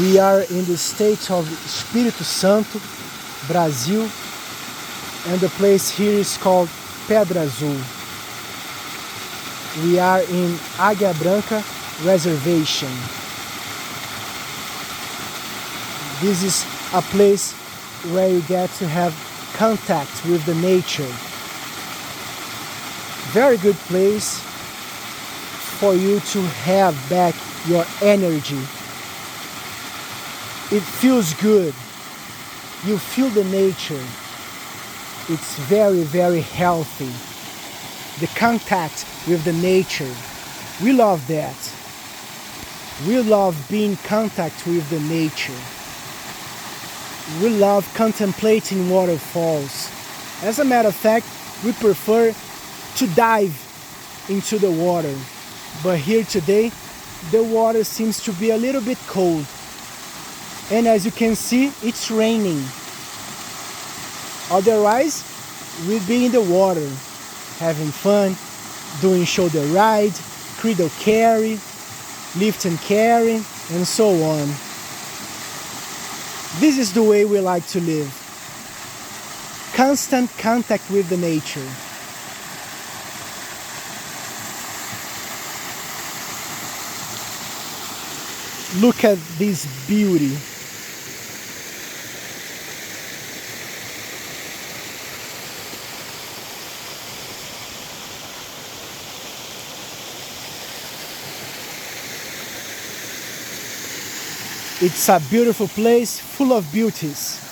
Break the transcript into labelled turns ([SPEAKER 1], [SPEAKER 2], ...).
[SPEAKER 1] We are in the state of Espírito Santo, Brazil, and the place here is called Pedra Azul. We are in Águia Branca Reservation. This is a place where you get to have contact with the nature. Very good place for you to have back your energy. It feels good. You feel the nature. It's very, very healthy. The contact with the nature. We love that. We love being in contact with the nature. We love contemplating waterfalls. As a matter of fact, we prefer to dive into the water. But here today, the water seems to be a little bit cold. And as you can see, it's raining. Otherwise, we'd be in the water, having fun, doing shoulder ride, cradle carry, lift and carry, and so on. This is the way we like to live. Constant contact with the nature. Look at this beauty. It's a beautiful place full of beauties.